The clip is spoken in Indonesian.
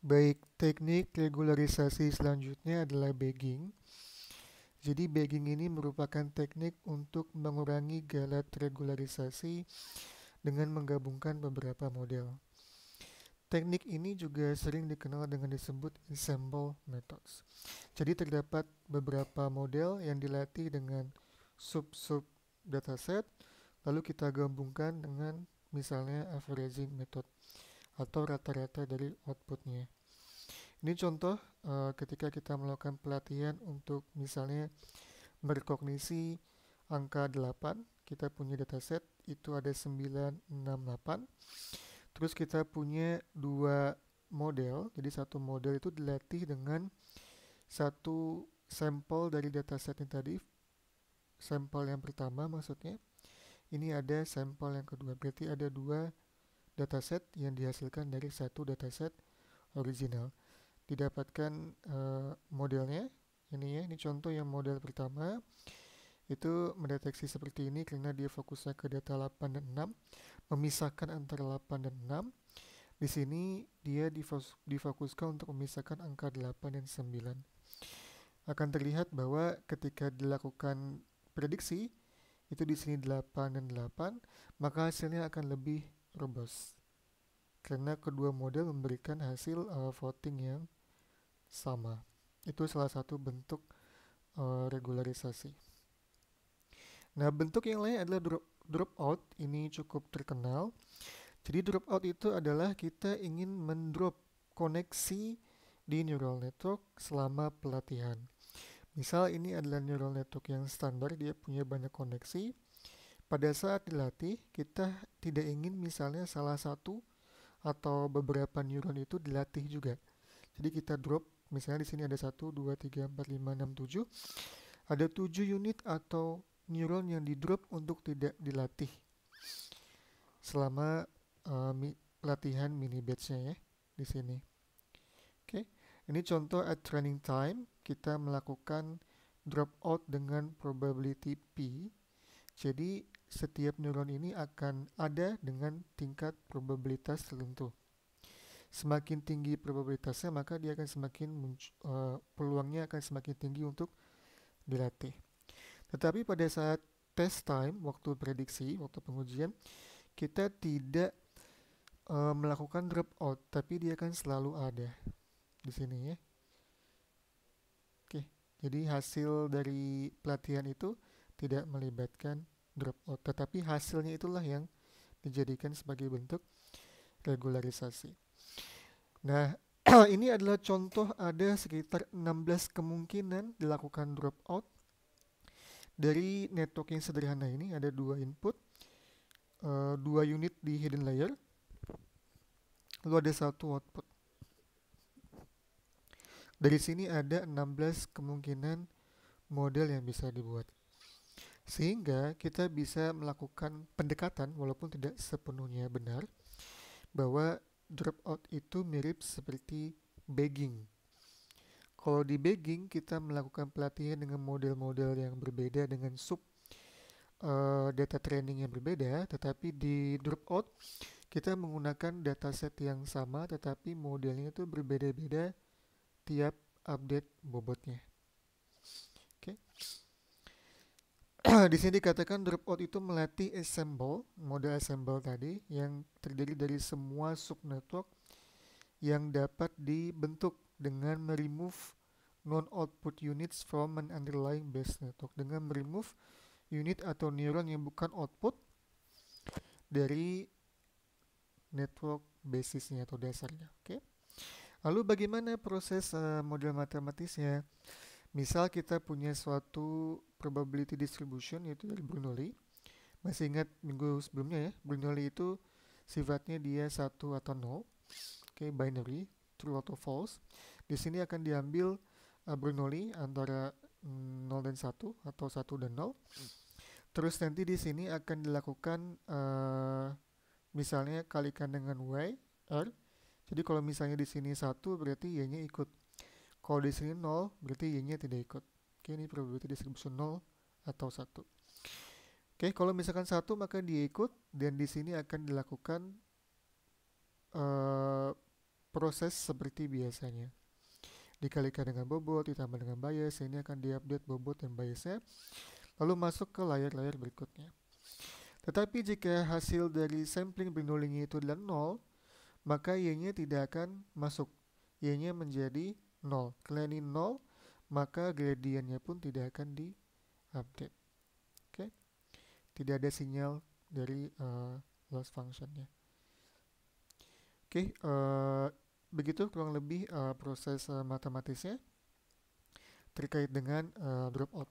Baik, teknik regularisasi selanjutnya adalah bagging. Jadi bagging ini merupakan teknik untuk mengurangi galat regularisasi dengan menggabungkan beberapa model. Teknik ini juga sering dikenal dengan disebut ensemble methods. Jadi terdapat beberapa model yang dilatih dengan sub-sub dataset, lalu kita gabungkan dengan misalnya averaging method atau rata-rata dari outputnya. Ini contoh ketika kita melakukan pelatihan untuk misalnya merekognisi angka 8, kita punya dataset itu ada 968. Terus kita punya dua model, jadi satu model itu dilatih dengan satu sampel dari dataset yang tadi, sampel yang pertama maksudnya, ini ada sampel yang kedua, berarti ada dua dataset yang dihasilkan dari satu dataset original. Didapatkan modelnya, ini ya, ini contoh yang model pertama, itu mendeteksi seperti ini karena dia fokusnya ke data 8 dan 6, memisahkan antara 8 dan 6. Di sini dia difokuskan untuk memisahkan angka 8 dan 9. Akan terlihat bahwa ketika dilakukan prediksi, itu di sini 8 dan 8, maka hasilnya akan lebih robust. Karena kedua model memberikan hasil voting yang sama. Itu salah satu bentuk regularisasi. Nah, bentuk yang lain adalah dropout. Ini cukup terkenal. Jadi dropout itu adalah kita ingin mendrop koneksi di neural network selama pelatihan. Misal ini adalah neural network yang standar, dia punya banyak koneksi. Pada saat dilatih, kita tidak ingin misalnya salah satu atau beberapa neuron itu dilatih juga. Jadi kita drop, misalnya di sini ada 1, 2, 3, 4, 5, 6, 7. Ada 7 unit atau neuron yang di drop untuk tidak dilatih selama latihan mini batch-nya ya di sini. Oke, ini contoh at training time kita melakukan dropout dengan probability P. Jadi setiap neuron ini akan ada dengan tingkat probabilitas tertentu. Semakin tinggi probabilitasnya maka dia akan semakin peluangnya akan semakin tinggi untuk dilatih. Tetapi pada saat test time, waktu prediksi, waktu pengujian, kita tidak melakukan dropout, tapi dia akan selalu ada di sini ya. Oke, jadi hasil dari pelatihan itu tidak melibatkan dropout, tetapi hasilnya itulah yang dijadikan sebagai bentuk regularisasi. Nah, ini adalah contoh ada sekitar 16 kemungkinan dilakukan dropout dari network yang sederhana ini. Ada dua input, dua unit di hidden layer, lalu ada satu output. Dari sini ada 16 kemungkinan model yang bisa dibuat. Sehingga kita bisa melakukan pendekatan walaupun tidak sepenuhnya benar bahwa dropout itu mirip seperti bagging. Kalau di bagging kita melakukan pelatihan dengan model-model yang berbeda dengan sub data training yang berbeda, tetapi di dropout kita menggunakan dataset yang sama tetapi modelnya itu berbeda-beda tiap update bobotnya. Oke. Di sini dikatakan dropout itu melatih assemble, model assemble tadi yang terdiri dari semua subnetwork yang dapat dibentuk dengan meremove non-output units from an underlying base network, dengan meremove unit atau neuron yang bukan output dari network basisnya atau dasarnya. Oke. Lalu bagaimana proses model matematisnya? Misal kita punya suatu probability distribution yaitu dari Bernoulli. Masih ingat minggu sebelumnya ya, Bernoulli itu sifatnya dia satu atau 0. Oke, binary, true atau false. Di sini akan diambil Bernoulli antara 0 dan 1 atau 1 dan 0. Terus nanti di sini akan dilakukan misalnya kalikan dengan y, r. Jadi kalau misalnya di sini 1 berarti y-nya ikut. Kalau di sini 0 berarti y-nya tidak ikut. Oke, ini probability distribution 0 atau 1. Oke, kalau misalkan 1 maka dia ikut dan di sini akan dilakukan proses seperti biasanya. Dikalikan dengan bobot ditambah dengan bias, ini akan diupdate bobot dan biasnya, lalu masuk ke layar-layar berikutnya. Tetapi jika hasil dari sampling Bernoulli itu adalah 0, maka Y-nya tidak akan masuk. Y-nya menjadi 0. Karena ini 0, maka gradiennya pun tidak akan di-update. Oke, tidak ada sinyal dari loss functionnya. Oke, begitu kurang lebih proses matematisnya terkait dengan dropout.